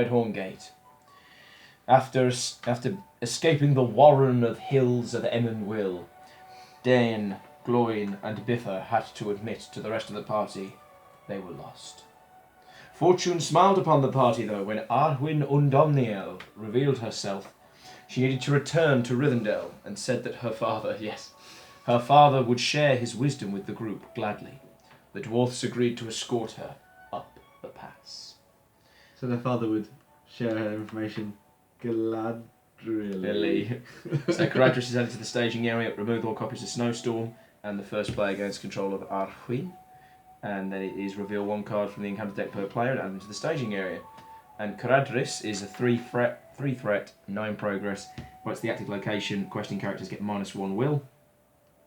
Redhorn Gate. After escaping the warren of hills of Emmenwill, Dairn, Gloin, and Biffa had to admit to the rest of the party they were lost. Fortune smiled upon the party, though, when Arwyn Undomniel revealed herself. She needed to return to Rivendell and said that her father would share his wisdom with the group gladly. The dwarfs agreed to escort her up the pass. So their father would share her information gladly. So Caradhras is added to the staging area, remove all copies of Snowstorm, and the first player gains control of Arwyn. And then it is reveal one card from the encounter deck per player and add them to the staging area. And Caradhras is a 3 threat, 9 progress. Well, it's the active location. Questing characters get -1 will.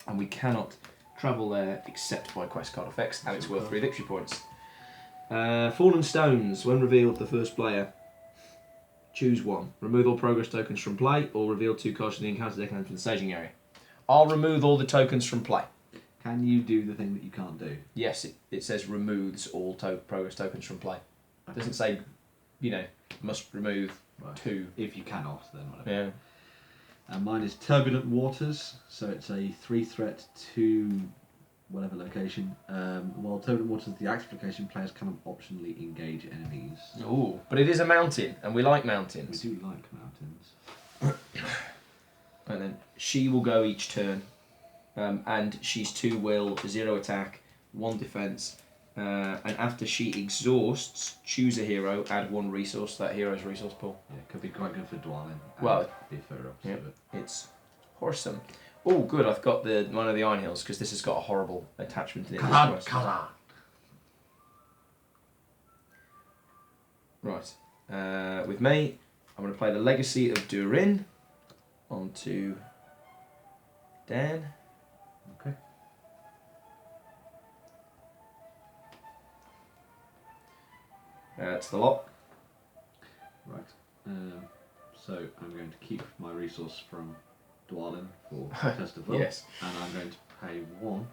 And we cannot travel there except by quest card effects, and it's worth 3 victory points. Fallen Stones. When revealed, the first player choose one. Remove all progress tokens from play, or reveal 2 cards from the encounter deck and enter the staging area. I'll remove all the tokens from play. Can you do the thing that you can't do? Yes, it says removes all progress tokens from play. It doesn't say, must remove 2. If you cannot, then whatever. Yeah. And mine is Turbulent Waters, so it's a 3 threat to whatever location. While Turbulent Waters is the active location, players cannot optionally engage enemies. Ooh, but it is a mountain, and we like mountains. We do like mountains. And then she will go each turn. And she's 2 will, 0 attack, 1 defense, and after she exhausts, choose a hero, add 1 resource to that hero's resource pool. Yeah, could be quite good for Dwalin. Well, yeah, it's awesome. Oh, good! I've got one of the Iron Hills because this has got a horrible attachment in it. Right. With me, I'm going to play the Legacy of Dairn onto Dan. Okay. That's the lot. Right. So I'm going to keep my resource from Dwalin for Test of Will. Yes. And I'm going to pay 1.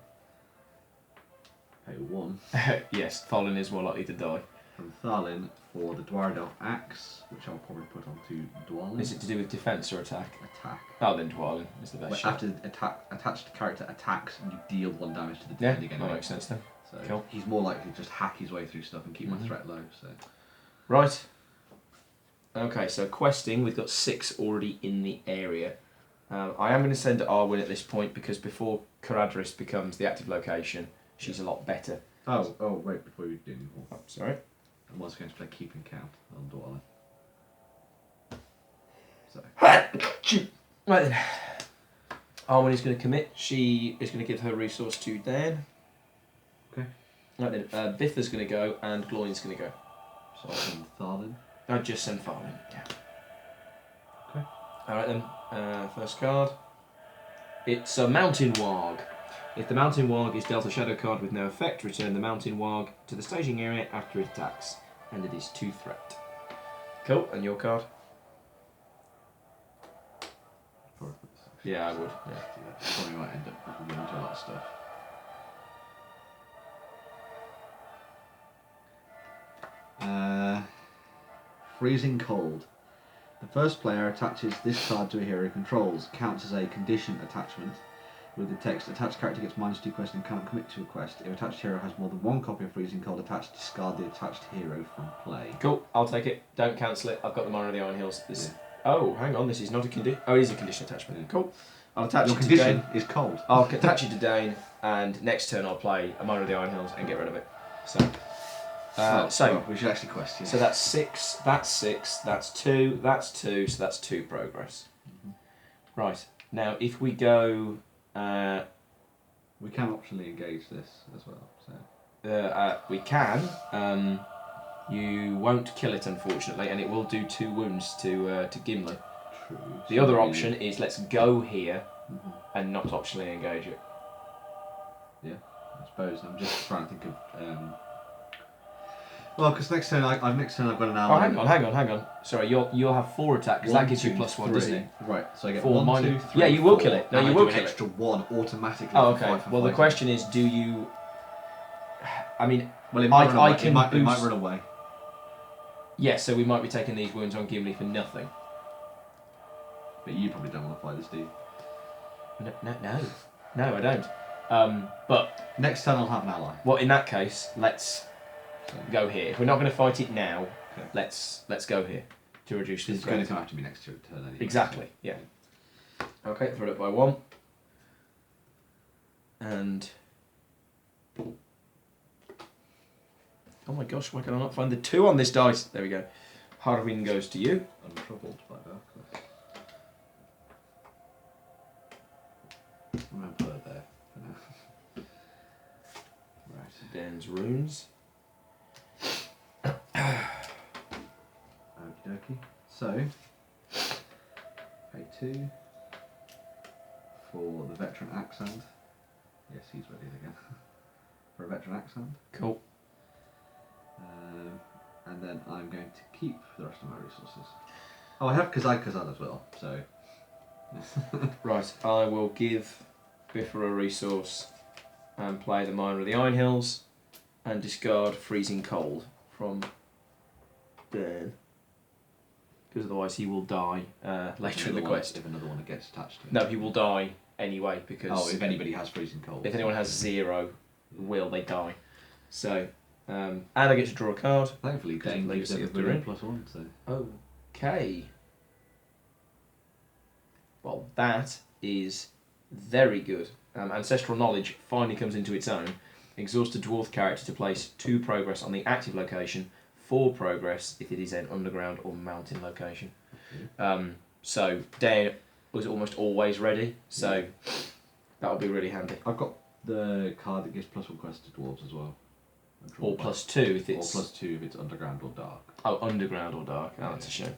Yes, Tholin is more likely to die. From Thalin for the Dwardelf Axe, which I'll probably put onto Dwalin. Is it to do with defense or attack? Attack. Oh, then Dwalin is the best shot. After attached character attacks, you deal 1 damage to the Yeah, defending that enemy. makes sense then. So Cool. he's more likely to just hack his way through stuff and keep my threat low. So. Right. Okay, so questing, we've got 6 already in the area. I am going to send Arwyn at this point because before Caradhras becomes the active location, she's a lot better. Oh, wait, before we do anything. Oh, sorry. I was going to play Keeping Count on Dwalin. So. Right then. Arwyn is going to commit. She is going to give her resource to Dan. Okay. Right then. Biffa's going to go and Gloin's going to go. So I'll send Thalin. I'll just send Thalin. Yeah. Okay. Alright then. First card. It's a Mountain Warg. If the Mountain Warg is dealt a shadow card with no effect, return the Mountain Warg to the staging area after it attacks. And it is 2 threat. Cool, and your card? Yeah, I would. Yeah. Probably might end up going into a lot of stuff. Freezing Cold. The first player attaches this card to a hero he controls. Counts as a condition attachment. With the text, attached character gets -2 quest and cannot commit to a quest. If attached hero has more than 1 copy of Freezing Cold attached, discard the attached hero from play. Cool, I'll take it. Don't cancel it. I've got the Minor of the Iron Hills. Oh, hang on, this is not a condition. Oh, it is a condition attachment. Yeah. Cool. I'll attach Your it to condition Dairn. is cold. I'll attach it to Dairn, and next turn I'll play a Minor of the Iron Hills and get rid of it. So, we should actually question. So that's 6, that's 6, that's 2, that's 2, so that's 2 progress. Right, now if we go... we can optionally engage this as well. So we can. You won't kill it, unfortunately, and it will do 2 wounds to Gimli. True. The other option is let's go here and not optionally engage it. Yeah, I suppose. I'm just trying to think of... well, because next turn I've got an ally. Oh, hang on. Sorry, you'll have 4 attack because that gives you +1, doesn't it? Right, so I get 4 1, 2, 3. Yeah, you will 4, kill it. No, and you I will do kill an extra 1 automatically. Oh, okay. Well, the question is, do you? I mean, well, it I might can run boost. away. Yes, so we might be taking these wounds on Gimli for nothing. But you probably don't want to fight this, do you? No, I don't. But next turn I'll have an ally. well, in that case, let's go here. If we're not going to fight it now, Okay. let's go here to reduce the It's threat. going to come after me next turn anyway. Exactly. Yeah. Okay, throw it up by 1. And oh my gosh, why can I not find the 2 on this dice? There we go. Harwin goes to you. Untroubled by darkness. I'm going to put it there for now. Right. Dairn's runes. Okie dokie. So, pay 2 for the veteran accent. Yes, he's ready again. For a veteran accent. Cool. And then I'm going to keep the rest of my resources. Oh, I have Kazad as well, so. Right, I will give Biffa a resource and play the Miner of the Iron Hills and discard Freezing Cold from Dairn. Because otherwise he will die later in the quest. If another one gets attached to it. No, he will die anyway because... Oh, if anybody has freezing cold. If anyone has 0, they die. So, and I get to draw a card. Thankfully, Dairn Legacy gives of everybody Dairn. +1, so. Okay. Well, that is very good. Ancestral Knowledge finally comes into its own. Exhaust a dwarf character to place 2 progress on the active location, 4 progress if it is an underground or mountain location. So Dairn was almost always ready, so that'll be really handy. I've got the card that gives +1 quest to dwarves as well. Or +2 if it's... Or +2 if it's underground or dark. Oh, underground or dark. Oh, that's a shame.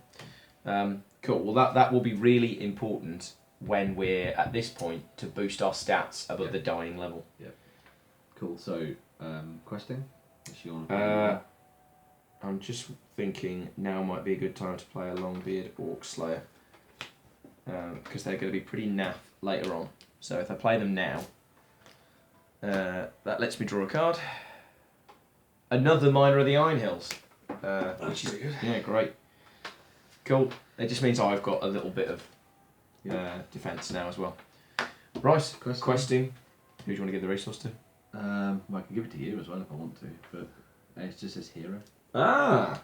Cool. Well, that will be really important when we're at this point to boost our stats above the dying level. Yeah. Cool. So, questing? I'm just thinking now might be a good time to play a Longbeard Orc Slayer. Because they're going to be pretty naff later on. So if I play them now, that lets me draw a card. Another Miner of the Iron Hills. Which is good. Yeah, great. Cool. It just means I've got a little bit of defence now as well. Right, questing. Who do you want to give the resource to? Well, I can give it to you as well if I want to, but it just says hero. Ah!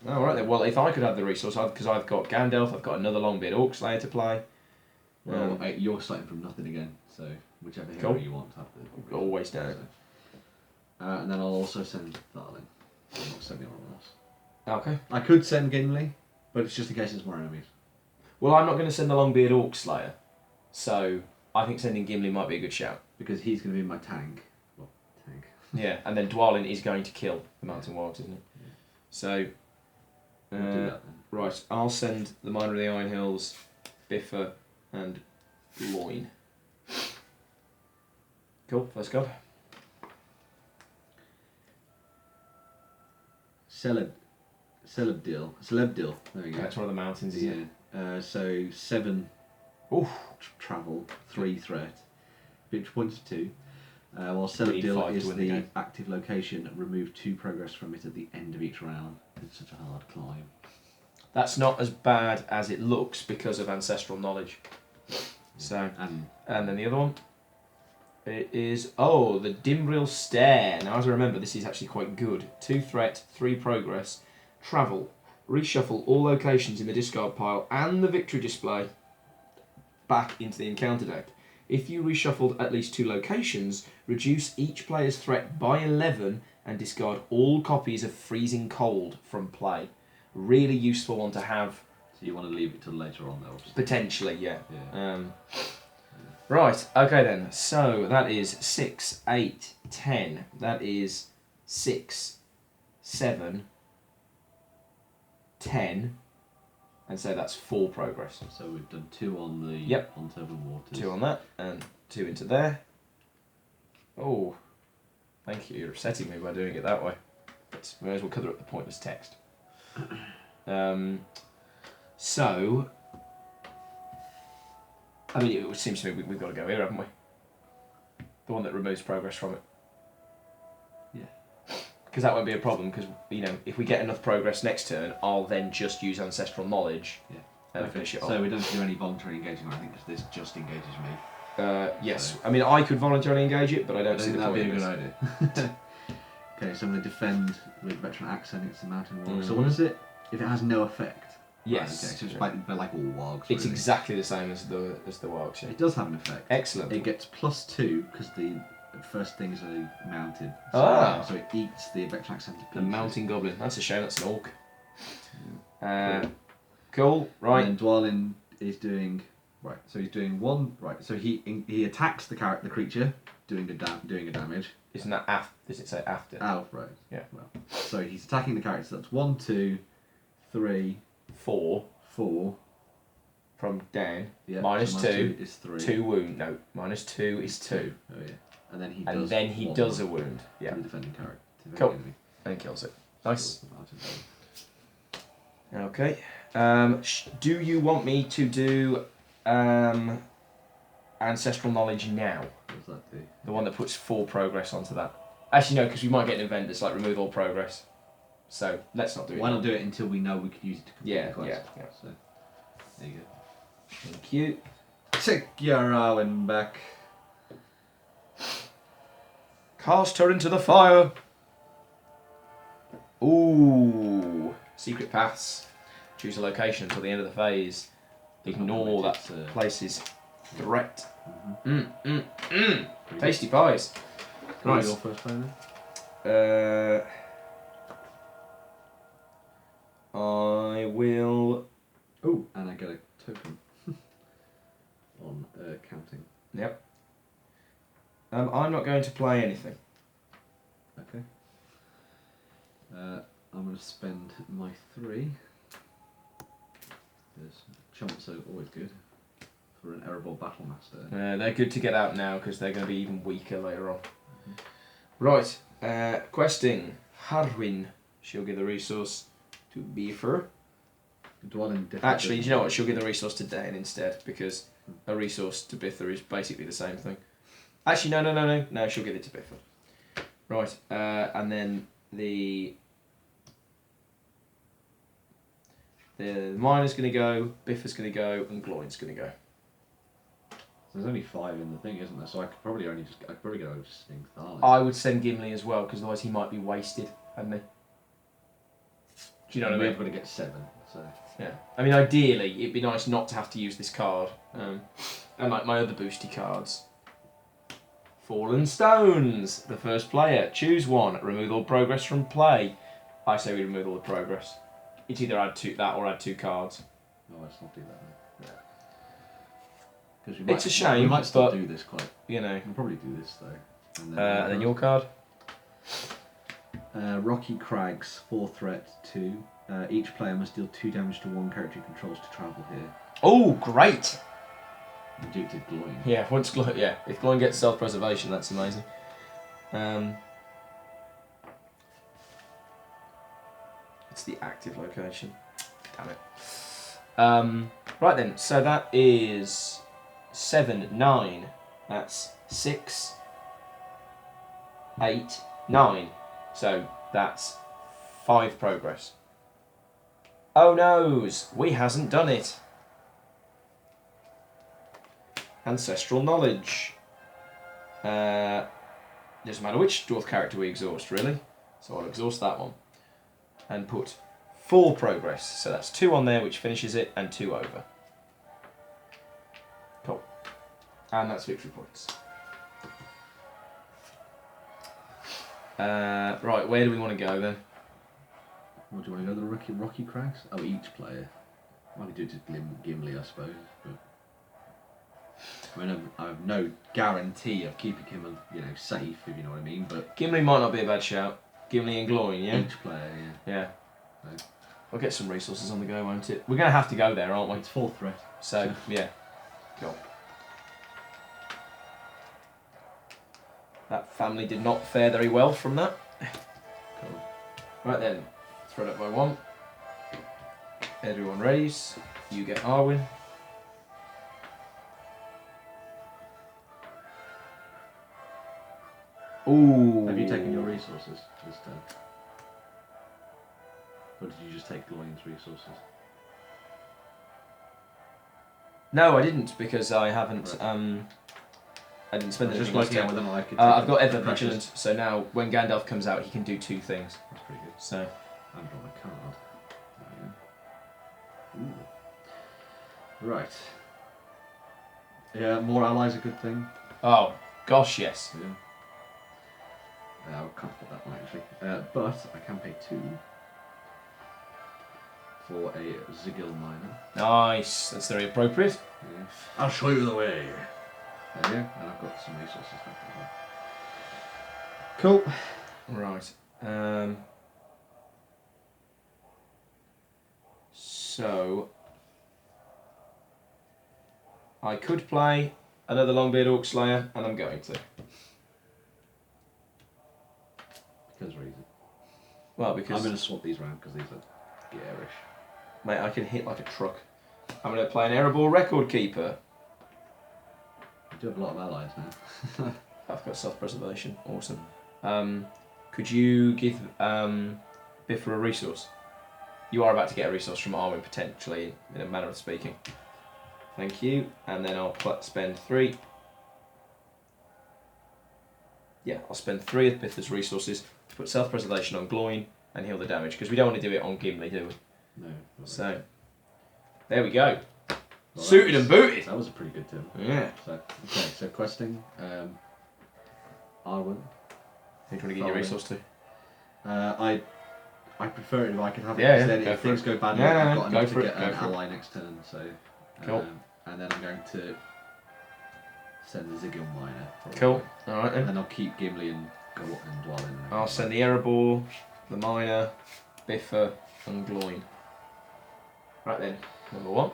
Oh, right then. Well, if I could have the resource, because I've got Gandalf, I've got another Longbeard Orc Slayer to play. Well, you're starting from nothing again, so whichever hero you want to have the... Always down. And then I'll also send Darling. I'll not send anyone else. Okay. I could send Gimli, but it's just in case there's more enemies. Well, I'm not going to send the Longbeard Orc Slayer, so I think sending Gimli might be a good shout. Because he's going to be my tank. Well, tank. Yeah, and then Dwalin is going to kill the Mountain Wargs, isn't it? Yeah. So, We'll do that then. right, I'll send the Miner of the Iron Hills, Biffa, and Loin. Cool, first card. Celebdil. There we go. That's one of the mountains, isn't it? So 7 Oof. travel, 3 threat. Victory points of 2. While need Celebdil 5 is to win the the game. active location, remove 2 progress from it at the end of each round. It's such a hard climb. That's not as bad as it looks because of Ancestral Knowledge. So, and then the other one, it is, the Dimbril Stare. Now, as I remember, this is actually quite good. 2 threat, 3 progress, travel, reshuffle all locations in the discard pile and the victory display back into the encounter deck. If you reshuffled at least 2 locations, reduce each player's threat by 11 and discard all copies of Freezing Cold from play. Really useful one to have. So you want to leave it till later on, though? Obviously. Potentially, yeah. Right, okay then. So that is 6, 8, 10. That is 6, 7, 10. And so that's 4 progress. So we've done 2 on the on Turbulent Waters. 2 on that, and 2 into there. Oh, thank you. You're upsetting me by doing it that way. But we may as well cover up the pointless text. So, I mean, it seems to me we've got to go here, haven't we? The one that removes progress from it. Yeah. because that won't be a problem. Because if we get enough progress next turn, I'll then just use ancestral knowledge. Yeah. And finish it off. So we don't have to do any voluntary engaging, I think, because this just engages me. Yes. So. I mean, I could voluntarily engage it, but I don't see the that'd point. be a good idea. Okay, so I'm going to defend with veteran accent against the mountain warg. Mm-hmm. So what is it? If it has no effect. Yes. Right, okay, so it's like all wargs. It's really. exactly the same as the wargs. Yeah. It does have an effect. Excellent. It gets +2 because the first things are mounted. So it eats the veteran accent. The mountain goblin. That's a shame. That's an orc. Cool. Right. And then Dwalin is doing right. So he's doing one right. So he attacks the creature, doing a damage. Isn't that after? Does it say after? Oh right. Yeah. Well, so he's attacking the character. So that's 1, 2, 3, 4 from down. Yeah. Minus so 2 is 3. 2 wound. No. Minus 2 is 2. Oh yeah. And then he does a wound. Yeah. To the defending character. Cool. And kills it. Nice. Okay. Do you want me to do ancestral knowledge now? What does that do? The one that puts 4 progress onto that. Actually, no, because we might get an event that's like remove all progress. So let's not do it. Why not do it until we know we could use it to complete the quest? Yeah. So there you go. Thank you. Take your Arwen back. Cast her into the fire. Ooh. Secret paths. Choose a location until the end of the phase. Ignore that place's threat. Tasty pies. Nice. Your first player then? I will. Oh, and I get a token on counting. Yep. I'm not going to play anything. Okay. I'm going to spend my 3. There's chumps are always good for an Erebor Battlemaster. They're good to get out now because they're going to be even weaker later on. Right. Questing. Harwin. She'll give the resource to Beefer. Actually, do you know what? She'll give the resource to Dairn instead because a resource to Bither is basically the same thing. Actually, no. No, she'll give it to Bither. Right. And then the miner's going to go, Biffer's going to go, and Gloin's going to go. So there's only 5 in the thing, isn't there? So I could probably go just sing Tharlin. I would send Gimli as well because otherwise he might be wasted, hadn't he? Do you know what I mean? We're going to get 7, so... Yeah. I mean, ideally, it'd be nice not to have to use this card. And like my other boosty cards. Fallen Stones. The first player. Choose one. Remove all progress from play. I say we remove all the progress. It's either add that or add 2 cards. No, let's not do that then. Yeah. It's a shame, we might still but, do this quite... You know. We'll probably do this though. And then your card. Rocky Crags, 4 threat, 2. Each player must deal 2 damage to one character he controls to travel here. Oh, great! Reduced Gloin. Yeah, if Gloin gets self-preservation, that's amazing. It's the active location. Damn it. Right then, so that is 7, 9. That's 6, 8, 9. So that's 5 progress. Oh noes, we hasn't done it. Ancestral knowledge. Doesn't matter which dwarf character we exhaust, really. So I'll exhaust that one. And put 4 progress. So that's 2 on there, which finishes it, and 2 over. Cool. And that's victory points. Right, where do we want to go then? What do you want to go? The Rocky Crags? Oh, each player. Might do it to Gimli, I suppose. But I mean, I have no guarantee of keeping him, safe, if you know what I mean. But Gimli might not be a bad shout. Gimli and Gloin, yeah? Each player, yeah. Yeah. So. I'll get some resources on the go, won't it? We're going to have to go there, aren't we? It's 4 threat. So, yeah. Cool. That family did not fare very well from that. Cool. Right then, thread up by 1. Everyone readies. You get Arwen. Ooh. Have you taken your resources this turn? Or did you just take Gloin's resources? No, I didn't because I haven't. Right. I didn't spend Just anything. working out whether or not I could. I've got Ever Vigilant, so now when Gandalf comes out, he can do 2 things. That's pretty good. So. I haven't drawn a card. There we go. Ooh. Right. Yeah, more allies a good thing. Oh, gosh, yes. Yeah. I can't put that one actually. But I can pay 2 for a Zigil miner. Nice. That's very appropriate. Yeah. I'll show you the way. There you go. And I've got some resources left as well. Cool. Right. So I could play another Longbeard Orc Slayer, and I'm going to. Because reason. Well, because I'm going to swap these around because these are garish. mate, I can hit like a truck. I'm going to play an Erebor Record Keeper. You do have a lot of allies now. I've got self-preservation. Awesome. Could you give Biffa a resource? You are about to get a resource from Arwen, potentially, in a manner of speaking. Thank you. And then I'll spend 3. Yeah, I'll spend 3 of Biffa's resources to put self-preservation on Gloin and heal the damage, because we don't want to do it on Gimli, do we? No. So, there we go. Well, Suited and booted. That was a pretty good turn. Yeah. So questing. Arwen. Who do you want to give your resource to? I prefer it if I can have it. Yeah, because then go if for things it. go badly, Yeah, I've got go enough for to it, get go an for it. ally next turn. So, Cool. And then I'm going to send the Zigil miner. probably. Cool. Alright And then. then I'll keep Gimli and Dwalin. I'll send the Erebor, the Miner, Biffa, and Gloin. Right then, number 1.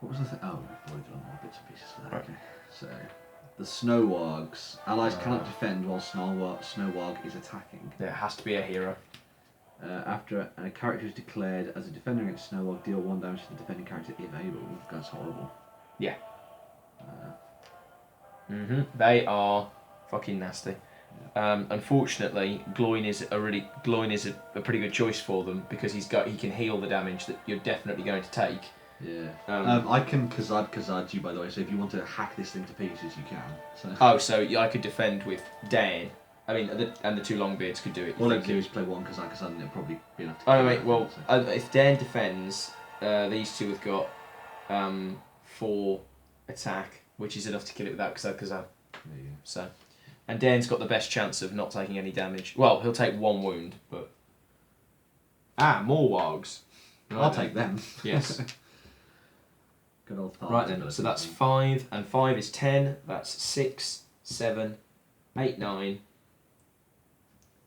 What was the thing? Oh, we've already done more bits and pieces for that. Right. Okay. So, the Snow Wargs. Allies cannot defend while Snow Warg is attacking. There has to be a hero. After a character is declared as a defender against Snow Warg, deal 1 damage to the defending character if able. That's horrible. Yeah. They are fucking nasty. Unfortunately, Gloin is a pretty good choice for them because he can heal the damage that you're definitely going to take. Yeah. I can Kazad you, by the way, so if you want to hack this thing to pieces, you can. So. Oh, so I could defend with Dairn. I mean, and the 2 Longbeards could do it. All I do is play 1 Kazad and it'll probably be enough to Oh, kill mate, it, well, so. if Dairn defends, these 2 have got 4 attack, which is enough to kill it without Kazad. Yeah. So, and Dairn's got the best chance of not taking any damage. Well, he'll take 1 wound, but... more wargs. I'll take them. Yes. Good old Right then, so that's 5, and 5 is 10, that's 6, 7, 8, 9,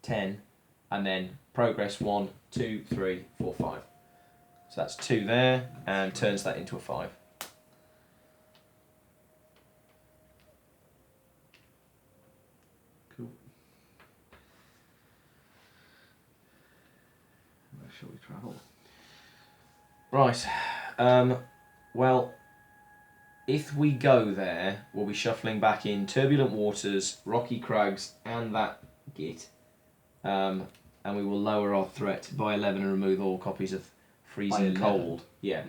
10, and then progress 1, 2, 3, 4, 5. So that's 2 there, and turns that into a 5. Cool. Where shall we travel? Right, well, if we go there, we'll be shuffling back in Turbulent Waters, Rocky Crags, and that git. And we will lower our threat by 11 and remove all copies of Freezing Cold. Yeah.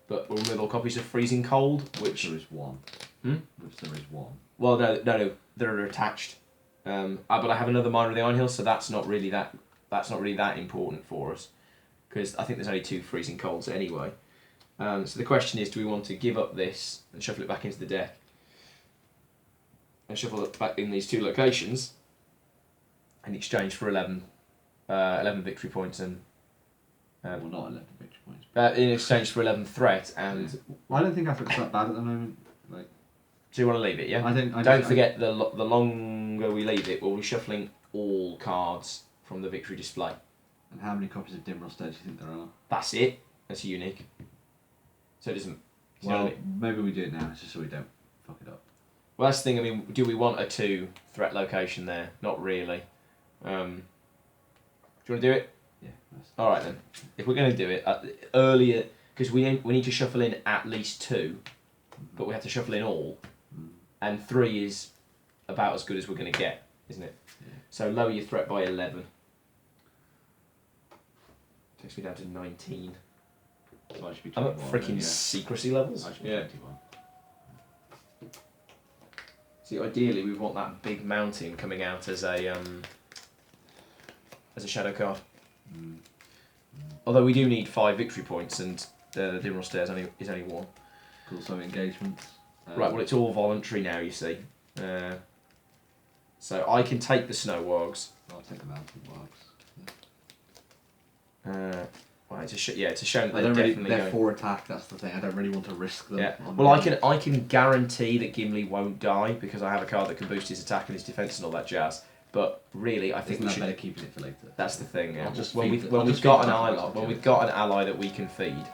But we'll remove all copies of Freezing Cold, which... There is 1. Which there is 1. Well, no, they're attached. But I have another Miner of the Iron Hill, so that's not really that important for us. Because I think there's only 2 Freezing Colds anyway. So the question is, do we want to give up this and shuffle it back into the deck? And shuffle it back in these 2 locations in exchange for 11 victory points and... well, not 11 victory points. in exchange for 11 threat and... Well, I don't think it's that bad at the moment. Like, So you want to leave it, yeah? Don't forget, the longer we leave it, we'll be shuffling all cards from the victory display. And how many copies of Dimril Stage do you think there are? That's it. That's unique. So it doesn't... Well, maybe we do it now, just so we don't fuck it up. Well, that's the thing. I mean, do we want a 2 threat location there? Not really. Do you want to do it? Yeah. All right then. If we're going to do it earlier, because we need to shuffle in at least 2, but we have to shuffle in all, and 3 is about as good as we're going to get, isn't it? Yeah. So lower your threat by 11. Takes me down to 19. So I should be I'm 21. at freaking then, yeah. secrecy levels. I should be Yeah. 21. See, ideally we want that big mountain coming out as a shadow card. Mm. Although we do need 5 victory points, and the Dimral Stairs is only 1. Cool, so engagements. Right, well it's all voluntary now, you see. So I can take the Snow Wargs. I'll take the mountain wargs. Well, it's a shame that I they're don't really, definitely they're going. 4 attack, that's the thing. I don't really want to risk them. Yeah. on Well, the- I can guarantee that Gimli won't die because I have a card that can boost his attack and his defense and all that jazz. But really, I think Isn't we that should. better keeping it for later? That's the thing. Yeah. I'll just when feed we've the- I'll when we've just got feed an the ally, first when two. we've got an ally that we can feed.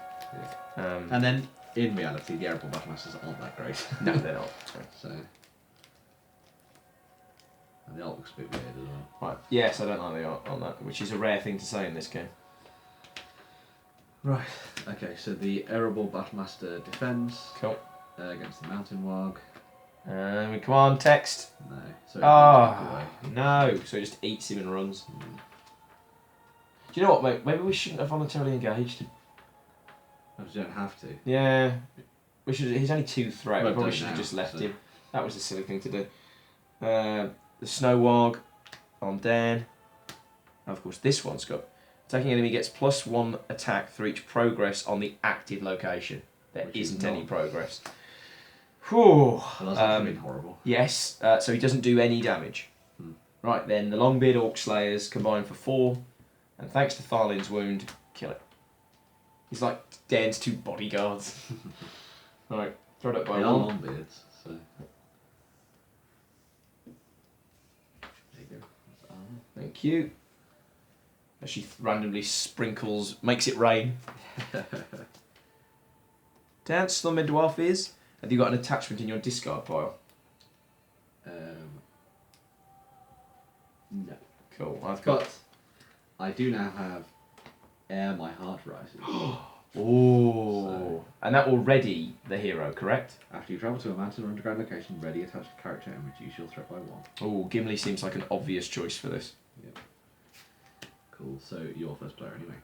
And then, in reality, the Arable Battlemasters aren't that great. No, they're not. So... And the art looks a bit weird as well. Right. Yes, I don't like the art on that, which is a rare thing to say in this game. Right, okay, so the Arable Battlemaster defends Cool. against the Mountain Warg. And we come on, text. No, so it Ah, runs away. no. So he just eats him and runs. Do you know what, mate? Maybe we shouldn't have voluntarily engaged. You don't have to. Yeah. We should. He's only 2 threat. Well, We probably don't should have now, just left so- him. That was a silly thing to do. The Snow Warg on Dairn. Of course, this one's got attacking enemy gets +1 attack for each progress on the active location. There Which is isn't any not- progress. Whew. Well, that's actually been horrible. Yes, so he doesn't do any damage. Right then, the Longbeard Orc Slayers combine for 4, and thanks to Tharlin's wound, kill it. He's like Dairn's 2 bodyguards. Right, throw it up by They are 1. Longbeards, so... There you go. Thank you. As she randomly sprinkles, makes it rain. Dance the Dwarf is. Have you got an attachment in your discard pile? No. Cool. I've got. But I do now have Ere My Heart Rises. Oh. And that will ready the hero, correct? After you travel to a mountain or underground location, ready attach a character and reduce your threat by 1. Oh, Gimli seems like an obvious choice for this. Yep. Cool, so you're first player anyway.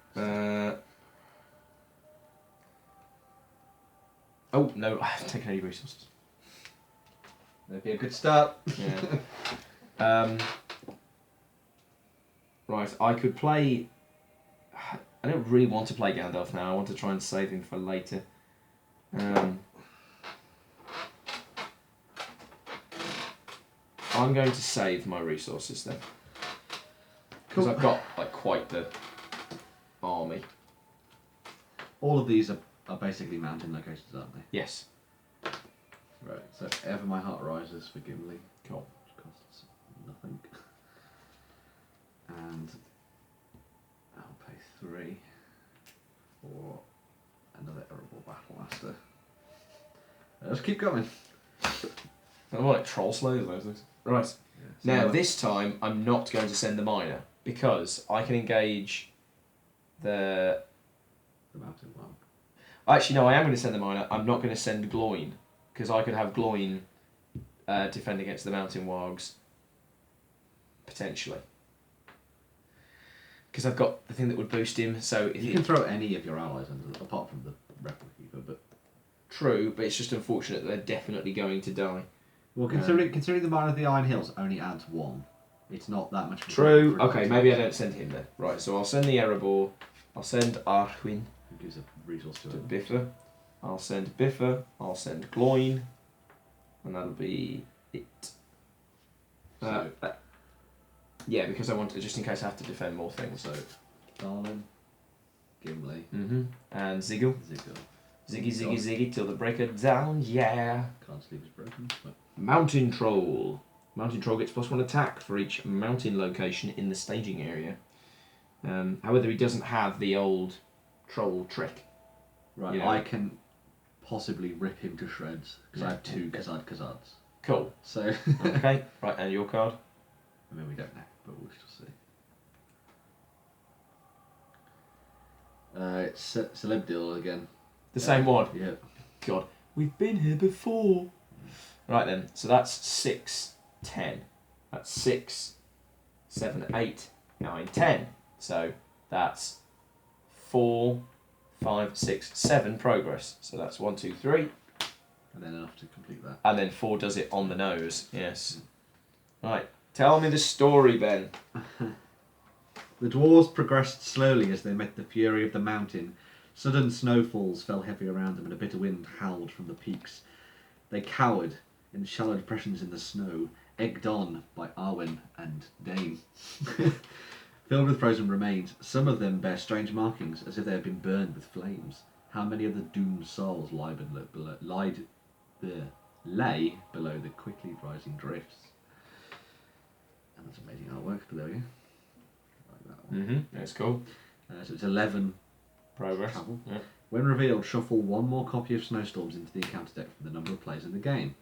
Oh, no, I haven't taken any resources. That'd be a good start. Yeah. Right, I could play... I don't really want to play Gandalf now. I want to try and save him for later. I'm going to save my resources then. Because Cool. I've got like quite the army. All of these are basically mountain locations, aren't they? Yes. Right, so Ever My Heart Rises for Gimli. Cool. Which costs nothing. And I'll pay 3 for another Arable Battlemaster. Let's keep going. I'm like Troll Slayers, those things. Right. Yeah, so Now, this time, I'm not going to send the miner, because I can engage the... the Mountain Warg. Actually, no, I am going to send the miner. I'm not going to send Gloin, because I could have Gloin defend against the Mountain Wargs, potentially. Because I've got the thing that would boost him, so... If You can throw any of your allies under, apart from the Replica Keeper, but... True, but it's just unfortunate that they're definitely going to die. Well, considering the Mine of the Iron Hills only adds 1, it's not that much... True. for it Okay, to- maybe I don't send him then. Right, so I'll send the Erebor. I'll send Archwin It gives a resource to to it. Biffa. I'll send Biffa. I'll send Gloin. And that'll be it. So, Yeah, because I want to, just in case I have to defend more things. so Darlin, Gimli, And Ziggle. Ziggle. Ziggy, ziggy, ziggy till the break of dawn, yeah. Can't sleep is broken, but... Mountain Troll. Mountain Troll gets +1 attack for each mountain location in the staging area. However, he doesn't have the old troll trick. Right, You know. I can possibly rip him to shreds, because I have 2 Khazad-Khazads. Cool. So... Okay, right, and your card? I mean, we don't know, but we'll still see. It's Celebdil again. The same one? Yeah. God, we've been here before. Right then, so that's 6, 10. That's 6, 7, 8, 9, 10. So that's 4, 5, 6, 7 progress. So that's 1, 2, 3. And then enough to complete that. And then 4 does it on the nose. Yes. Right. Tell me the story, Ben. The dwarves progressed slowly as they met the fury of the mountain. Sudden snowfalls fell heavy around them and a bitter wind howled from the peaks. They cowered in shallow depressions in the snow, egged on by Arwen and Dairn. Filled with frozen remains, some of them bear strange markings as if they had been burned with flames. How many of the doomed souls lay below the quickly rising drifts? And that's amazing artwork, but there we go. Like that one. That's cool. So it's 11 Progress. travel. Yeah. When revealed, shuffle one more copy of Snowstorms into the encounter deck from the number of players in the game.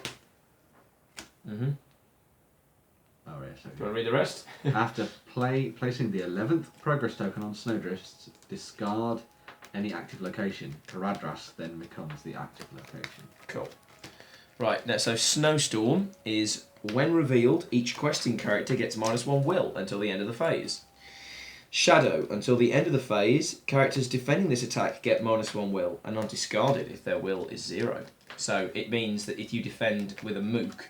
Oh, yeah, so Do you want to read the rest? after placing the 11th progress token on Snowdrifts, discard any active location. Caradras then becomes the active location. Cool. Right, now so Snowstorm is, when revealed, each questing character gets -1 will until the end of the phase. Shadow, until the end of the phase, characters defending this attack get -1 will and are discarded if their will is 0. So it means that if you defend with a mook,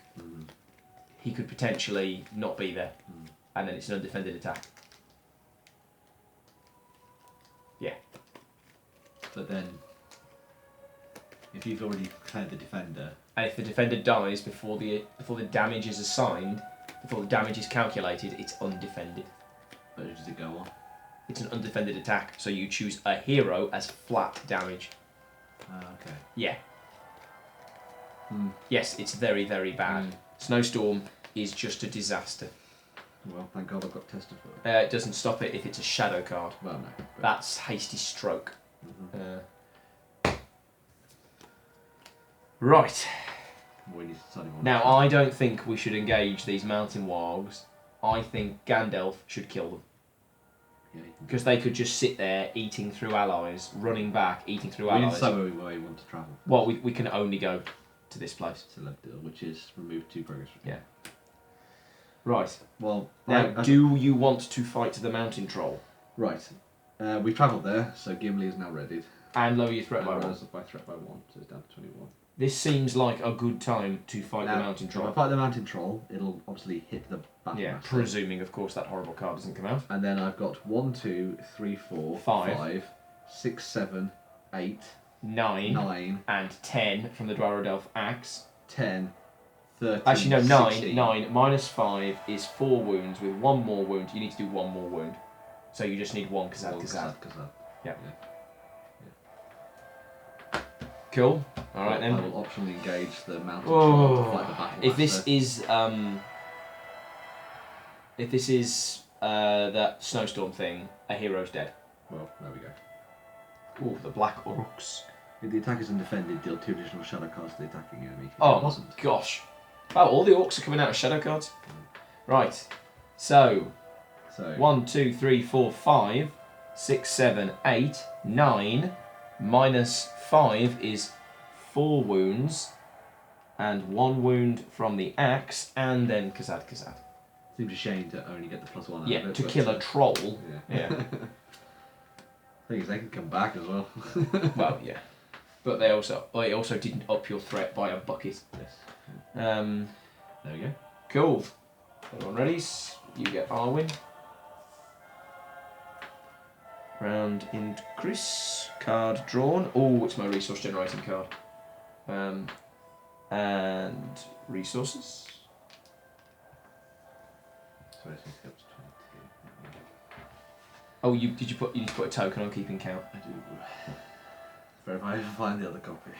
he could potentially not be there, and then it's an undefended attack. Yeah. But then, if you've already declared the defender, And if the defender dies before the damage is assigned, before the damage is calculated, it's undefended. but does it go on? It's an undefended attack, so you choose a hero as flat damage. Okay. Yeah. Yes, it's very, very bad. Snowstorm is just a disaster. Well, thank God I've got tested for it. It doesn't stop it if it's a shadow card. Well, no. But That's hasty stroke. Right. we need to decide on Now, I don't think we should engage these mountain wargs. I think Gandalf should kill them. Yeah, you can- Because they could just sit there eating through allies, running back, eating through we need to allies. decide where we want to travel. Well, we can only go to this place. It's a left deal, which is remove 2 progress. Yeah. Right. Well, Now, do you want to fight the mountain troll? Right. We've travelled there, so Gimli is now readied. And lower your threat by And 1. lowers by threat by 1, so it's down to 21. This seems like a good time to fight the mountain If I troll. fight the mountain troll, it'll obviously hit the battle Yeah, master. presuming, of course, that horrible card doesn't come out. And then I've got 1, 2, 3, 4, 5. 5, 6, 7, 8, 9 9, and 10 from the Dwarf Axe. 10, 13, Actually, no, 9. 16. 9 minus 5 is 4 wounds with 1 more wound. You need to do 1 more wound. So you just need 1 Kazad. Yeah. Cool. Alright I then. will optionally engage the mountain Oh. troll to fight the battle If this master. is that snowstorm thing, a hero's dead. Well, there we go. Ooh, the black orcs. If the attack is undefended, deal 2 additional shadow cards to the attacking enemy. If Oh it wasn't. gosh. Wow, all the orcs are coming out of shadow cards. Right. So So 1, 2, 3, 4, 5, 6, 7, 8, 9. Minus 5 is 4 wounds, and 1 wound from the axe, and then Kazad. seems a shame to only get the +1 out Yeah, of it, to but, kill a troll. Yeah. Yeah. Thing is, they can come back as well. Well, yeah. But they also didn't up your threat by a bucket. Yes. Um, There we go. cool. Everyone ready? You get Arwen. Round increase. Card drawn. Oh, it's my resource generating card. And resources. Sorry, it's up to 22. Oh, you need to put a token on keeping count. I do. If I find the other copy.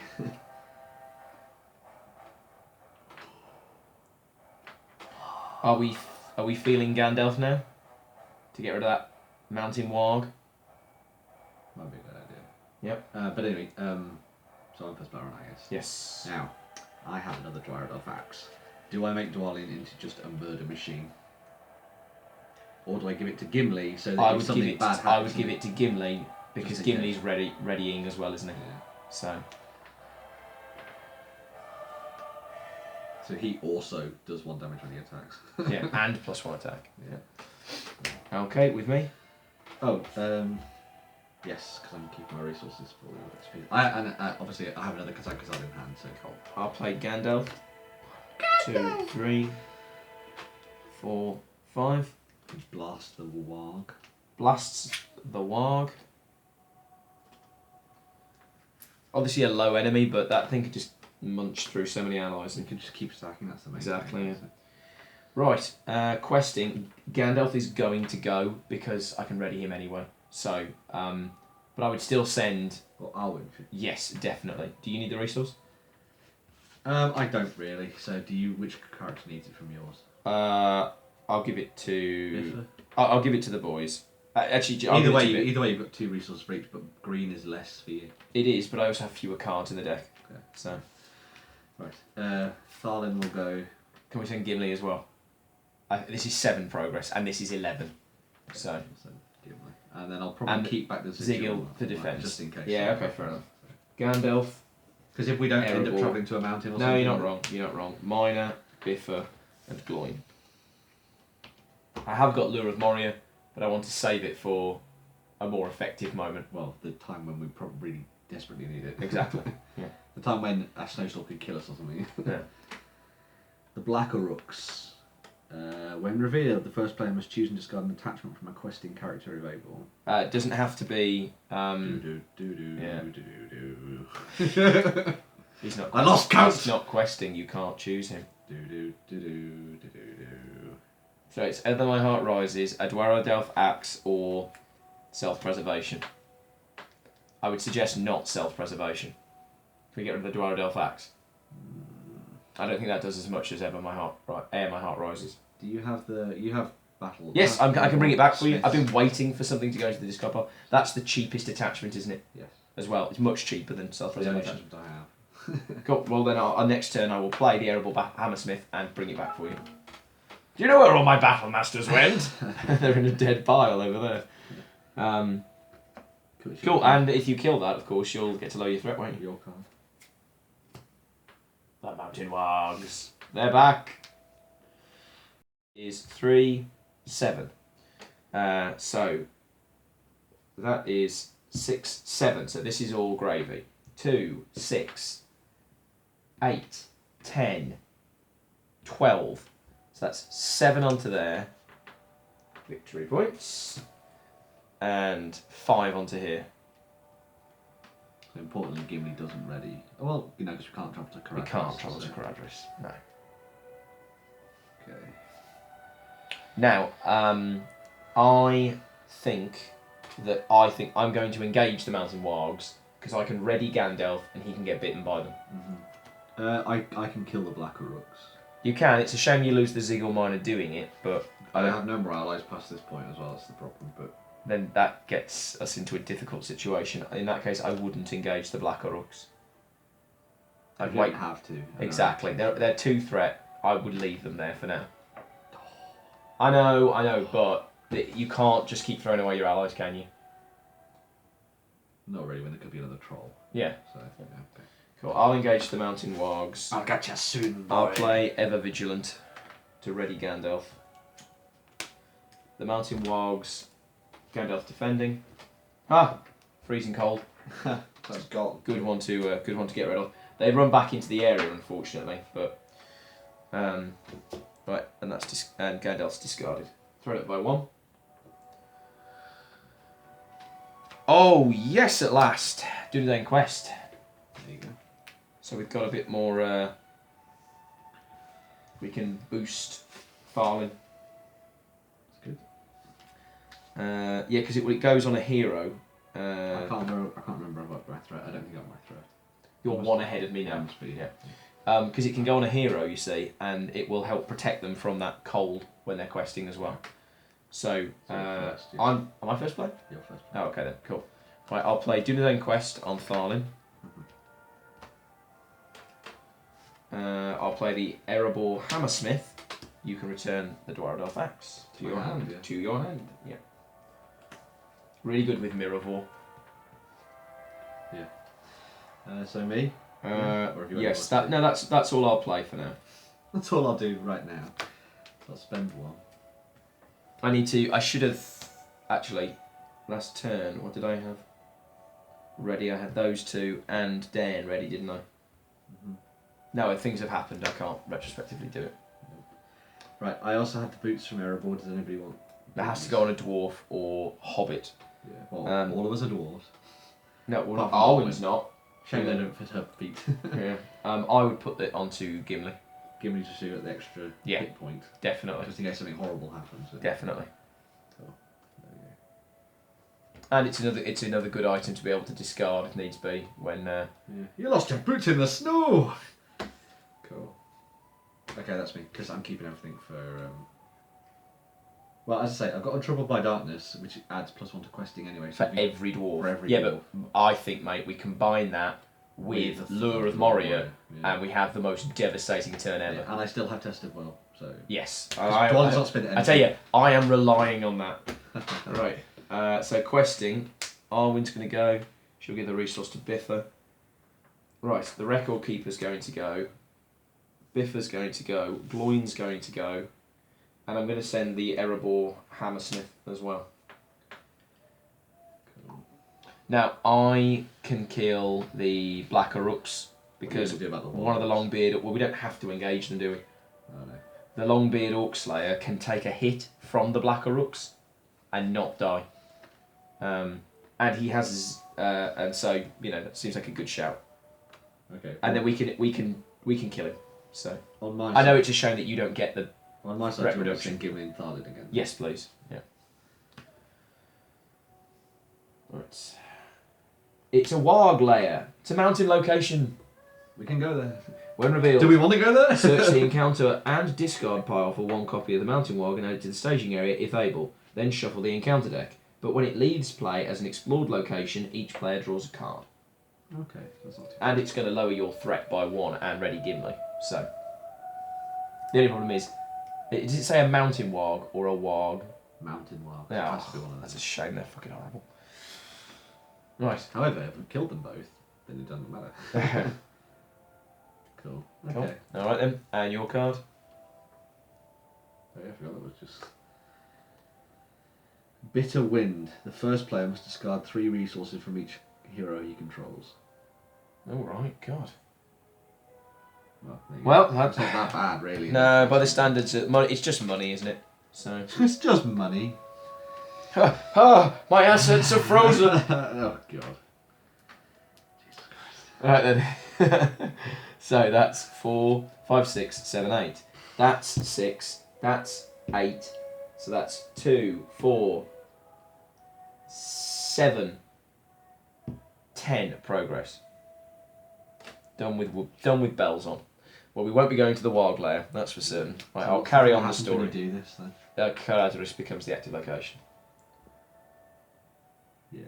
Are we feeling Gandalf now? To get rid of that mountain warg? Might be a good idea. Yep. But anyway, so I'm first player on, I guess. Yes. Now, I have another Dwarf Axe. Do I make Dwalin into just a murder machine? Or do I give it to Gimli so that I if would something give it. bad happens... I would give it to Gimli because Just in Gimli's readying as well, isn't he? Yeah. So So he also does 1 damage when he attacks. yeah, and +1 attack. Yeah. Okay, with me. Oh, Yes, because I'm keeping my resources for XP. Obviously I have another Kazakh in hand, so cool. I'll play Gandalf. 2, 3, 4, 5. Blast the warg. Blasts the warg. Obviously a low enemy, but that thing could just munch through so many allies. You can just keep stacking, that's the main Exactly, thing. yeah. Right, questing. Gandalf is going to go because I can ready him anyway. So, but I would still send... Well, Alwyn. Yes, definitely. Do you need the resource? I don't really. So, which character needs it from yours? I'll give it to... Biffa? I'll give it to the boys. Actually, Either way, you've got 2 resources for each, but green is less for you. It is, but I also have fewer cards in the deck. Okay. So, right. Tharlin will go. can we send Gimli as well? This is 7 progress, and this is 11. So Gimli. And then I'll probably keep back the Zigil for defence. Just in case. Yeah, okay, fair enough. Gandalf. Because if we don't end up Erebor. travelling to a mountain or something. No, you're not wrong. You're not wrong. Minor, Biffa, and Gloin. I have got Lure of Moria, but I want to save it for a more effective moment. Well, the time when we probably desperately need it. Exactly. Yeah. The time when a snowstorm could kill us or something. Yeah. The Black Uruks. When revealed, the first player must choose and discard an attachment from a questing character available. It doesn't have to be. Yeah. He's not. I lost count. He's not questing. You can't choose him. So it's Either My Heart Rises, a Dwarf Axe, or self-preservation. I would suggest not self-preservation. Can we get rid of the Dwarf Axe? I don't think that does as much as Ever My Heart Rises. Do you have you have battle? Yes, I can bring it back for you. Smiths. I've been waiting for something to go into the discard pile. That's the cheapest attachment, isn't it? Yes. As well, it's much cheaper than That's the self-preservation. attachment I have. Cool. Well then, our next turn I will play the Erebor Hammersmith and bring it back for you. Do you know where all my battle masters went? They're in a dead pile over there. Cool. And if you kill that, of course, you'll get to lower your threat, won't you? Your card. The Mountain Wargs. They're back. Is 3, 7. So that is 6, 7. So this is all gravy. 2, 6, 8, 10, 12. So that's 7 onto there. Victory points. And 5 onto here. So importantly, Gimli doesn't ready. Well, because we can't travel to Caradhras. We can't travel to Caradhras. No. Okay. Now, I think I'm going to engage the Mountain Wargs because I can ready Gandalf and he can get bitten by them. Mm-hmm. I can kill the Black Uruks. You can. It's a shame you lose the Zigil Miner doing it, but I have no more allies past this point as well. That's the problem. But then that gets us into a difficult situation. In that case, I wouldn't engage the Black Uruks. I don't have to. Exactly. They're 2 threat. I would leave them there for now. I know, but you can't just keep throwing away your allies, can you? Not really, when there could be another troll. Yeah. So, yeah, okay. Cool. I'll engage the Mountain Wargs. I'll catch you soon, boy. I'll play Ever Vigilant to ready Gandalf. The Mountain Wargs. Gandalf defending. Freezing cold. That's gone. Good one to get rid of. They run back into the area, unfortunately, but right, and and Gandalf's discarded. Throw it by 1. Oh yes, at last. Dunedain Quest. There you go. So we've got a bit more. We can boost Farlin. That's good. Yeah, because it goes on a hero. I can't remember about my threat. I don't think I got my threat. You're 1 ahead of me now. Must be, yeah. Because it can go on a hero, you see, and it will help protect them from that cold when they're questing as well. So, first, yeah. am I first play? You're first. Oh, okay then, cool. Right, I'll play Dunedain Quest on Tharlin. I'll play the Erebor Hammersmith. You can return the Dwarf Axe to your hand. Yeah. To your hand, yeah. Really good with Miravor. Yeah. So me? Or have you Yes, already that's all I'll play for now. That's all I'll do right now. I'll spend 1. I should have, actually, last turn, what did I have? ready. I had those two and Dairn ready, didn't I? No, if things have happened, I can't retrospectively do it. Right, I also have the boots from Erebor. Does anybody want? It has to go on a dwarf or hobbit. Yeah. Well, all of us are dwarves. No, well, Apart from Arwen's not. Shame they don't fit her feet. Yeah. I would put it onto Gimli. Gimli just so you got the extra hit point. Definitely. Just in case something horrible happens. Definitely. Cool. There you And it's another good item to be able to discard if needs be when. go. Yeah. You lost your boots in the snow. Cool. Okay, that's me because I'm keeping everything for. Well, as I say, I've got Untroubled by Darkness, which adds +1 to questing anyway. So For every dwarf. For every yeah, dwarf. but I think, mate, we combine that with Lure of Moria, and we have the most devastating turn ever. Yeah, and I still have Test of Will, so. Yes. Dwan's not spent anything. I tell you, I am relying on that. Right. So questing, Arwen's going to go. She'll give the resource to Biffa. Right. The Record Keeper's going to go. Biffa's going to go. Gloin's going to go. And I'm going to send the Erebor Hammersmith as well. Cool. Now, I can kill the Black Uruks because What do you do about the one of the wolves? Longbeard... Well, we don't have to engage them, do we? Oh, no. The Longbeard Orc Slayer can take a hit from the Black Uruks and not die. And he has... and so, that seems like a good shout. Okay. And then we can kill him. So On my I know side, it's a shame that you don't get the... on my side, threat do you want to reduction. send Gimli and Thalid again? Yes, please. Yeah. Right. It's a Warg layer. It's a mountain location. We can go there. When revealed, Do we want to go there? search the encounter and discard pile for one copy of the mountain Warg and add it to the staging area if able. Then shuffle the encounter deck. But when it leaves play as an explored location, each player draws a card. Okay, that's not too And it's going to lower your threat by 1 and ready Gimli. So, the only problem is, does it say a mountain Warg or a Warg? Mountain Wild. Yeah, It has to be one of that's a those. shame. They're fucking horrible. Right. However, if we killed them both, then it doesn't matter. Cool. Okay. Cool. All right then. And your card. Oh, yeah, I forgot that was just. Bitter Wind. The first player must discard 3 resources from each hero he controls. All right. God. Well, there you Well, go. That's not that bad, really. No, by the standards, it's just money, isn't it? So. It's just money. My assets are frozen. Oh, God. Right then. So that's 4, 5, 6, 7, 8. That's 6. That's 8. So that's 2, 4, 7, 10 progress. Done with bells on. Well, we won't be going to the wild layer, that's for certain. Right, I'll carry on the What happens when story. you do this, then? Caradhras becomes the active location. Yeah.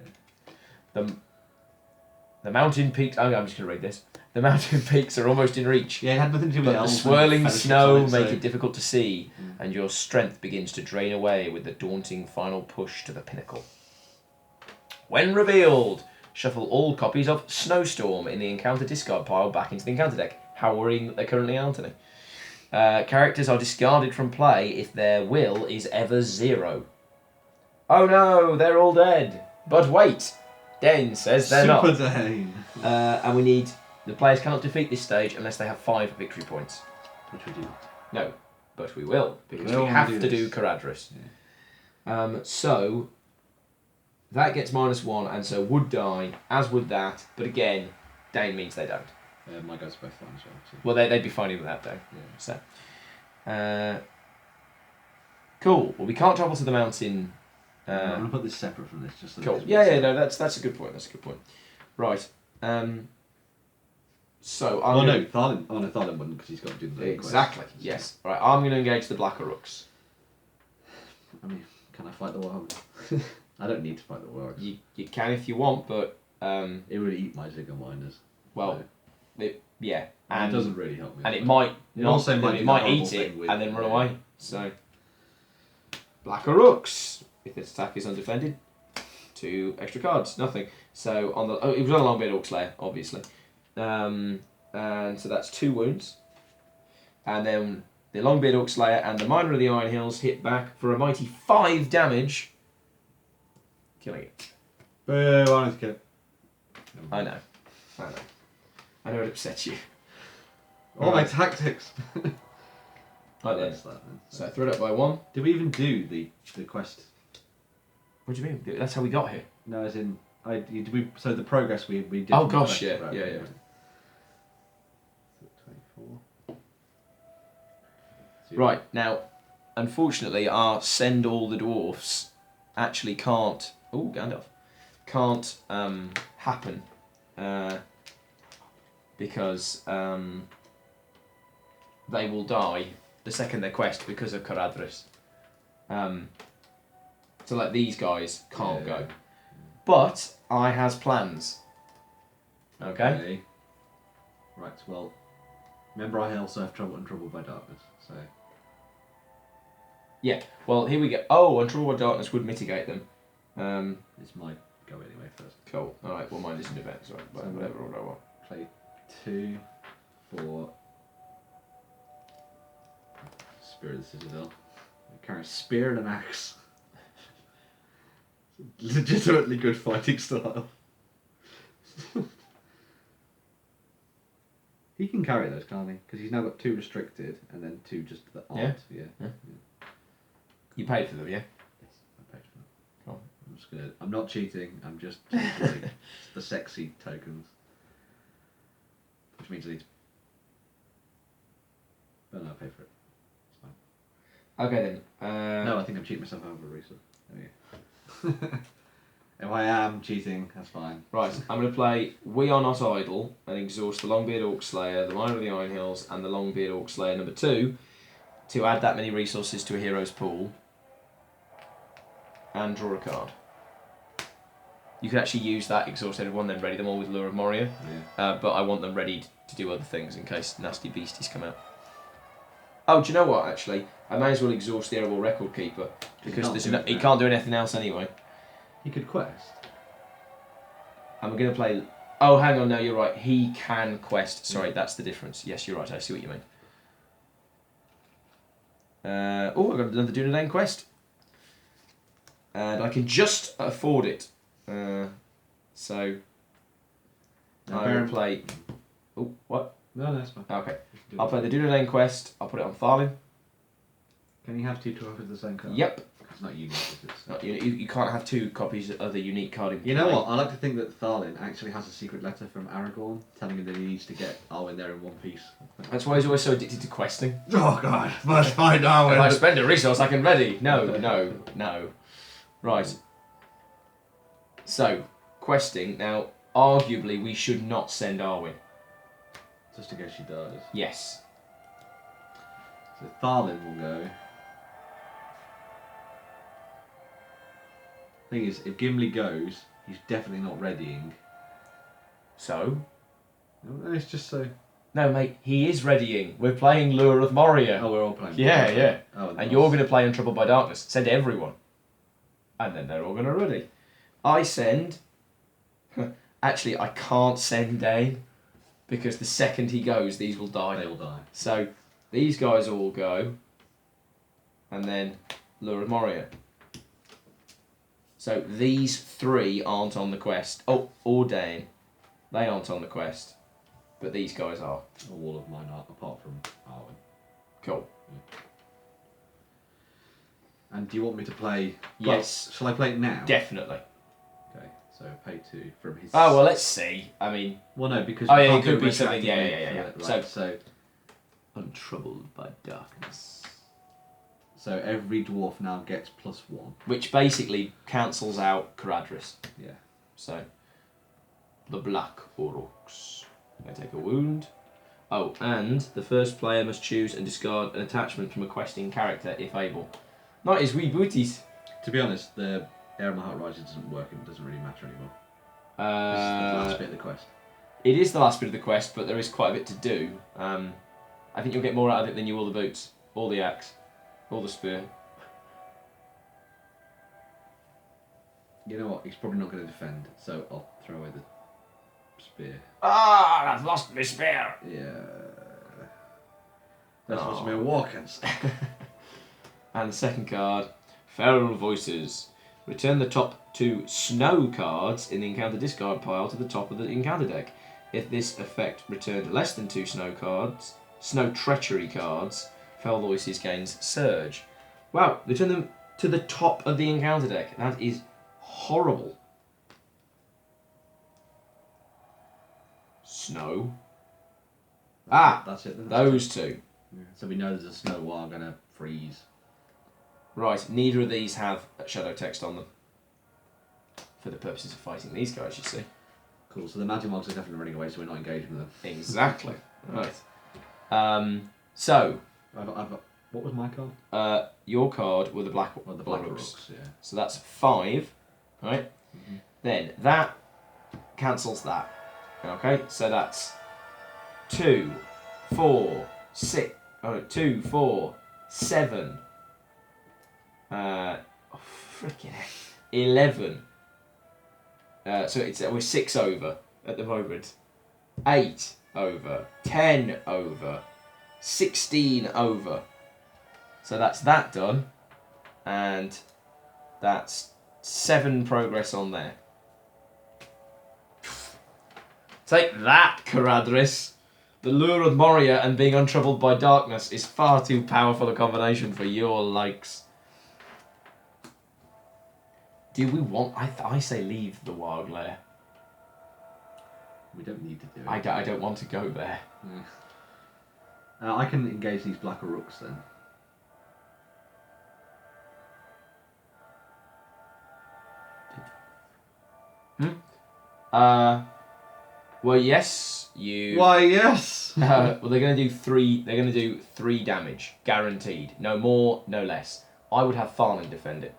The mountain peaks. Oh, I'm just going to read this. The mountain peaks are almost in reach, Yeah, it had nothing to do with but the elves and swirling fellowships snow on it, make so- it difficult to see, and your strength begins to drain away with the daunting final push to the pinnacle. When revealed, shuffle all copies of Snowstorm in the encounter discard pile back into the encounter deck. How worrying that they're currently Anthony. Characters are discarded from play if their will is ever 0. Oh no, they're all dead. But wait, Dairn says they're not. Super Dairn. And we need... The players cannot defeat this stage unless they have 5 victory points. Which we do not. No, but we will, because will we have do to this. do Caradhras. So, that gets -1, and so would die, as would that, but again, Dairn means they don't. My guys are both fine as well. So. Well, they'd be fine even without Dairn. Yeah. So, cool. Well, we can't travel to the mountain. I'm going to put this separate from this. Just so that Cool. it's Yeah, no, that's a good point. That's a good point. Right. So I'm no, gonna... Thalin. Oh, no, Thalin wouldn't because he's got to do the main Exactly. quest. Yes. Right. I'm going to engage the Black Uruks. I mean, can I fight the warg? I don't need to fight the wargs. You can if you want, but It would eat my Zigger Minders. well, yeah, And it doesn't really help me. and it might It not, also might it do might the eat horrible it thing with- and then run away. So Black Uruks, if its attack is undefended, 2 extra cards, nothing. So on the it was on the Longbeard Orc Slayer, obviously, and so that's 2 wounds, and then the Longbeard Orc Slayer and the Miner of the Iron Hills hit back for a mighty 5 damage, killing it. Boo, I wanted to kill it. I know. I know it upsets you. All my tactics. Right then. That, then. So throw it up by 1. Did we even do the quest? What do you mean? That's how we got here. No, as in, did we? So the progress we did. Oh from the gosh, quest, yeah, right, yeah. 24. Right, now, unfortunately, our send all the dwarfs actually can't... Oh, Gandalf. Can't happen. Because they will die the second they quest because of Caradhras. So, like, these guys can't go. But I has plans. Okay? Right, well, remember I also have Untroubled by Darkness, so... Yeah, well, here we go. Oh, Untroubled by Darkness would mitigate them. This might go anyway first. Cool. Alright, well, mine isn't event, so whatever order I want. Play 2 for Spirit of the Citadel. I carry a spear and an axe. Legitimately good fighting style. He can carry those, can't he? Because he's now got 2 restricted and then 2 just that aren't. Yeah. You paid for them, yeah? Yes, I paid for them. Cool. I'm just gonna. I'm not cheating. I'm just enjoying the sexy tokens, which means I need. But no, I pay for it. It's fine. Okay then. No, I think I'm cheating myself out of a resource. There we go. If I am cheating, that's fine. Right, I'm going to play We Are Not Idle and exhaust the Longbeard Orc Slayer, the Miner of the Iron Hills, and the Longbeard Orc Slayer number 2 to add that many resources to a hero's pool and draw a card. You can actually use that exhaust everyone, then ready them all with Lure of Moria. Yeah. But I want them ready to do other things in case nasty beasties come out. Oh, do you know what, actually? I may as well exhaust the Erebor Record Keeper because he can't do anything else anyway. He could quest. And we're going to play... Oh, hang on, no, you're right. He can quest. Sorry, that's the difference. Yes, you're right, I see what you mean. Oh, I've got another Dunedain quest. And I can just afford it. So... I will play... Oh, what? No, that's fine. Okay. I'll play the Dunedain quest. I'll put it on Tharlin. Can you have 2 dwarfs with the same card? Yep. It's not unique, is it? Not, you can't have 2 copies of the unique card in play. You know what? I like to think that Tharlin actually has a secret letter from Aragorn telling him that he needs to get Arwen there in one piece. That's why he's always so addicted to questing. Oh god, must find Arwen. If I spend a resource, I can ready. No. Right. So, questing. Now, arguably, we should not send Arwen. Just in case she dies. Yes. So Tharlin will go. Thing is, if Gimli goes, he's definitely not readying. So? No, it's just so... No, mate, he is readying. We're playing Lure of Moria. Oh, we're all playing. Yeah. Oh, and you're going to play Untroubled by Darkness. Send everyone. And then they're all going to ready. I send... Actually, I can't send Dairn. Because the second he goes, these will die. They will die. So, these guys all go. And then Lure of Moria. So these 3 aren't on the quest. Oh, or Dairn. They aren't on the quest. But these guys are. All of mine are, apart from Arwen. Cool. And do you want me to play... Yes. Well, shall I play it now? Definitely. Okay, so pay 2 from his... Oh, well, let's see. I mean... Well, no, because... Oh, yeah, can't it could do be something... retroactively Yeah. for it, right, So, Untroubled by Darkness. So every dwarf now gets +1. Which basically cancels out Caradhras. Yeah. So, the Black Aurochs. I take a wound. Oh, and the first player must choose and discard an attachment from a questing character if able. Not his wee booties. To be honest, the Air of My Heart Rises doesn't work and it doesn't really matter anymore. This is the last bit of the quest. It is the last bit of the quest, but there is quite a bit to do. I think you'll get more out of it than you will the boots, or the axe, or the spear. You know what? He's probably not going to defend, so I'll throw away the spear. Ah, I've lost my spear! Yeah. That's what's my war can say. And the second card, Feral Voices. Return the top 2 snow cards in the encounter discard pile to the top of the encounter deck. If this effect returned less than 2 snow cards, snow treachery cards, Fell Voices gains Surge. Wow, return them to the top of the encounter deck. That is horrible. Snow. That's it. Those 2. Yeah. So we know there's a snow warg and a freeze. Right, neither of these have shadow text on them. For the purposes of fighting these guys, you see. Cool, so the magic mogs are definitely running away, so we're not engaging with them. Exactly. Right. So... what was my card? Your card were the black rooks. Yeah. So that's 5, right? Mm-hmm. Then that cancels that. Okay, so that's 2, 4, 6... Oh, 2, 4, 7... freaking heck. 11. So we're 6 over at the moment. 8 over. 10 over. 16 over. So that's that done. And that's 7 progress on there. Take that, Caradhras. The lure of Moria and being untroubled by darkness is far too powerful a combination for your likes. Do we want... I say leave the Warg Lair. We don't need to do it. I don't want to go there. Yeah. I can engage these black rooks then. Well, yes, you... Why, yes! Well, they're going to do 3... They're going to do 3 damage. Guaranteed. No more, no less. I would have Farling defend it.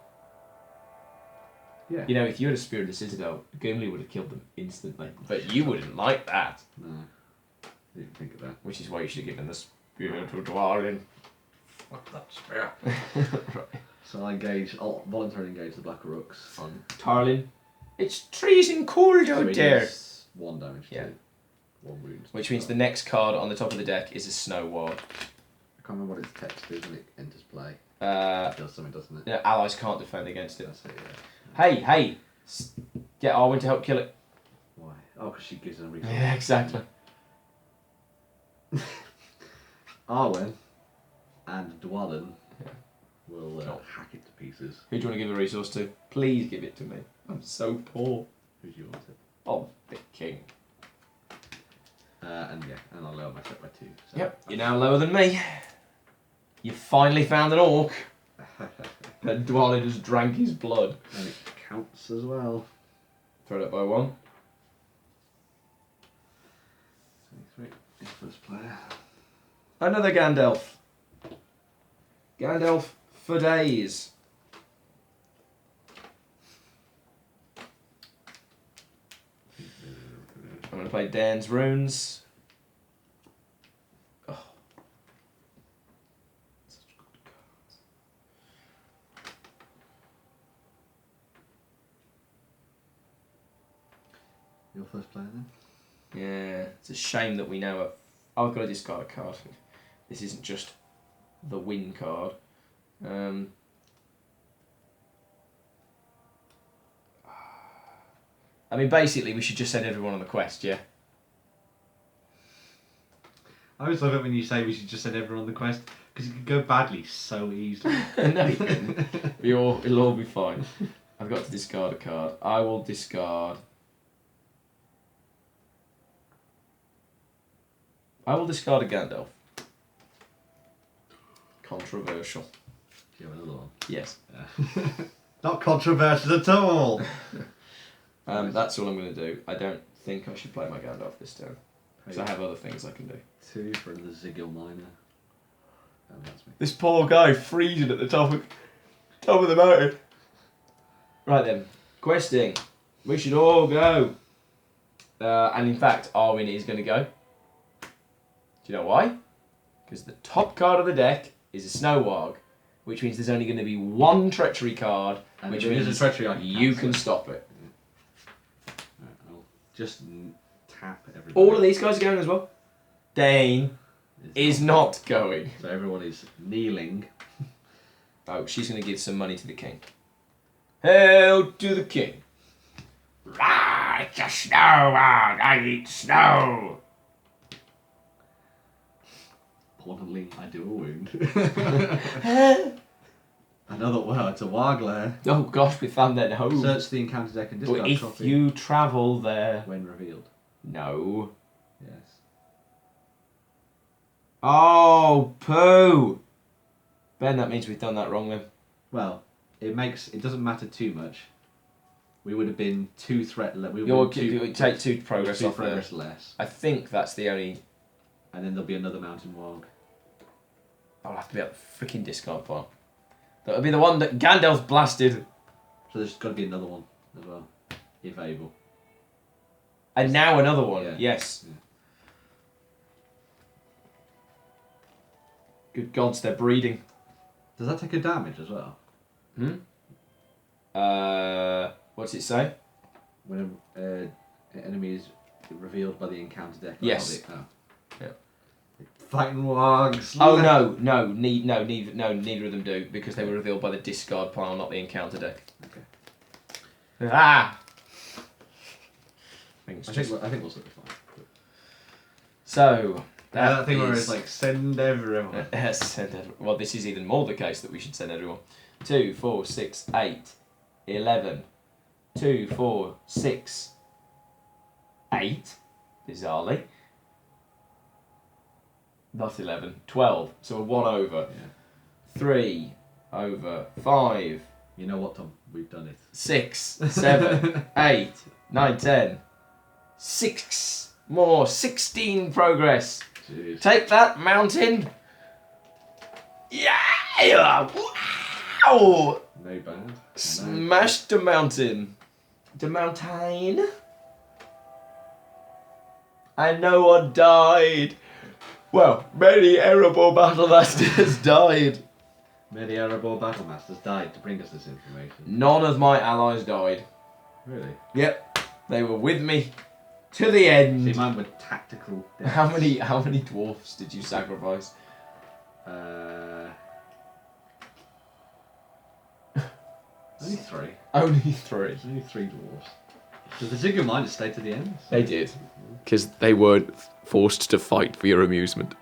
Yeah. You know, if you had a Spirit of the Citadel, Gimli would have killed them instantly. But you wouldn't like that. No. I didn't think of that. Which is why you should have given the Spirit to Dwarven. Fuck that spear. Right. So I'll voluntarily engage the black rooks. On Tarlin. It's freezing cold out there. 1 damage to 1 wound. Which means the next card on the top of the deck is a Snow Ward. I can't remember what its text is when it enters play. It does something, doesn't it? Yeah, allies can't defend against it. That's it, yeah. Hey! Get Arwen to help kill it. Why? Oh, because she gives them a resource. Yeah, exactly. Arwen and Dwalin will hack it to pieces. Who do you want to give a resource to? Please give it to me. I'm so poor. Who do you want it? Oh, the king. And I'll lower my set by 2. So Yep, you're now lower than me. You finally found an orc. And Dwalin just drank his blood. And it counts as well. Throw it up by 1. 23. First player. Another Gandalf. Gandalf for days. I'm going to play Dairn's Runes. Oh. Such good cards. Your first player then? Yeah, it's a shame that we now have... I've got to discard a card. This isn't just the win card. I mean, basically, we should just send everyone on the quest, yeah? I always love it when you say we should just send everyone on the quest, because it could go badly so easily. No, you couldn't. It'll all be fine. I've got to discard a card. I will discard... a Gandalf. Controversial. Do you have another one? Yes. Not controversial at all! That's all I'm going to do. I don't think I should play my Gandalf this turn. Because I have other things I can do. 2 for the Zigil Miner. That's me. This poor guy freezing at the top of the mountain. Right then. Questing. We should all go. And in fact, Arwen is going to go. Do you know why? Because the top card of the deck is a Snow Warg, which means there's only going to be 1 treachery card, and which if means a treachery, you can stop it. Right, I'll just tap everybody. All of these guys are going as well. Dairn is not going. So everyone is kneeling. Oh, she's going to give some money to the king. Hail to the king. Ah, it's a snow world. I eat snow. Importantly, I do a wound. Another word to Warglare. Oh gosh, we found that home. Search the encounter deck and But discard if copy you travel there... when revealed. No. Yes. Oh, poo! Ben, that means we've done that wrong then. Well, it doesn't matter too much. We would have been 2 threat. We You would would take 2 progress two off there. progress less, I think that's the only... and then there'll be another mountain warg. I'll have to be at the freaking discard pile. That'll be the one that Gandalf blasted. So there's got to be another one as well, if able. And now another one, Yeah. yes. Yeah. Good gods, they're breeding. Does that take a damage as well? What's it say? When an enemy is revealed by the encounter deck? Yes. Oh. Yeah. Fighting wargs. Oh neither of them do, because they were revealed by the discard pile, not the encounter deck. Okay. Ah! I think we'll still be fine. So, That thing where is- it's like, send everyone. Send everyone. Well, this is even more the case that we should send everyone. 2, 4, 6, 8, 11. 2, 4, 6, 8. Bizarrely. Not 11. 12. So a 1 over. Yeah. 3 over. 5. You know what, Tom? We've done it. 6, 7, 8, 9, 10. 6 more. 16 progress. Jeez. Take that, mountain. Yeah! Wow! No bad. Smash the mountain. The mountain. And no one died. Well, many Erebor battle masters died. Many Erebor battle masters died to bring us this information. None of my allies died. Really? Yep, they were with me to the end. See, mine were tactical deaths. How many dwarfs did you sacrifice? Only 3. Only 3. Only 3 dwarves. Does the Ziggurat stay to the end? They did, because they weren't forced to fight for your amusement.